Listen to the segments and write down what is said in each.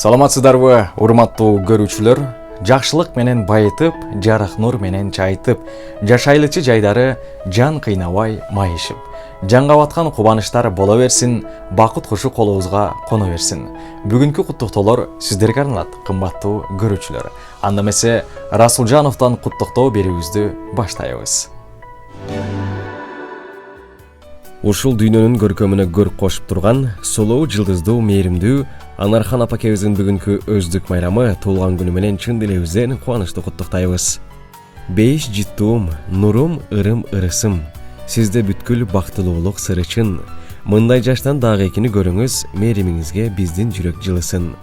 Саламатсыздарбы, урматтуу көрүүчүлөр? Жакшылык менен байытып, жарык нур менен чайытып, жашайлычы жайдары жан кыйнабай майышып. Жанга баткан кубанычтар боло берсин, бакыт кушу колубузга коно берсин. Бүгүнкү куттуктоолор сиздерге арналат, кымбаттуу көрүүчүлөр. Анда эмесе Расулжановдон куттуктоо берүүбүздү баштайбыз. Ушул дүйнөнүн көркөмүнө көрк кошуп турган сулуу, жылдыздуу, мээримдүү Анархан апакебиздин бүгүнкү өздүк майрамы туулган күнү менен чын дилебизден кубанычтуу куттуктайбыз. Бейиш життуум, нурум, ырым, ырысым, сизде бүткүл бактылуулук сыры чын. Мындай жаштан дагы экини көрүңүз, мээримиңизге биздин жүрөк жылысын.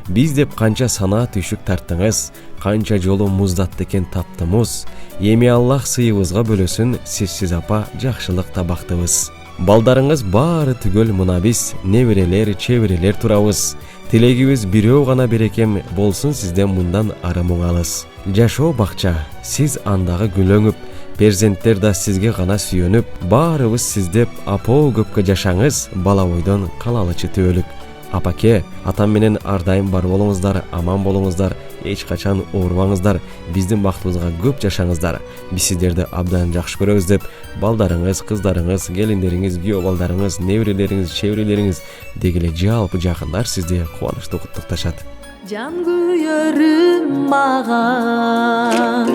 Биз деп канча санаа түйшүк тарттыңыз, канча жолу муздатты экен таптымыз. Эми Аллах сыйыбызга бөлөсүн, сизсиз апа жакшылык табактыбыз. Балдарыңыз баары түгөл мына биз, неберелер, чеберелер турабыз. Тилегибиз бирөө гана берекем болсун сизден мындан ары муңалыс. Жашоо бакча, сиз андагы гүлөңүп, перзенттер да сизге гана сүйөнүп, баарыбыз сиздеп апоо көпкө жашаңыз, бала бойдон калалычы түбөлүк. Апаке, атам менен ардайым бар болуңуздар, аман болуңуздар, эч качан оорубаңыздар, биздин бактыбызга көп жашаңыздар. Биз сиздерди абдан жакшы көрөбүз деп, балдарыңыз, кыздарыңыз, келиндериңиз, күйөө балдарыңыз, неберелериңиз, чеберелериңиз дегеле жалпы жакындар сизди кубанычтуу куттукташат. Жан күйөрүм мага,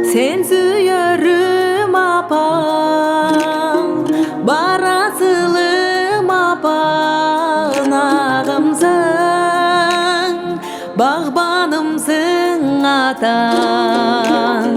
сен сүйөрүм апам, барасылым апам агымсың, багбанымсың атам.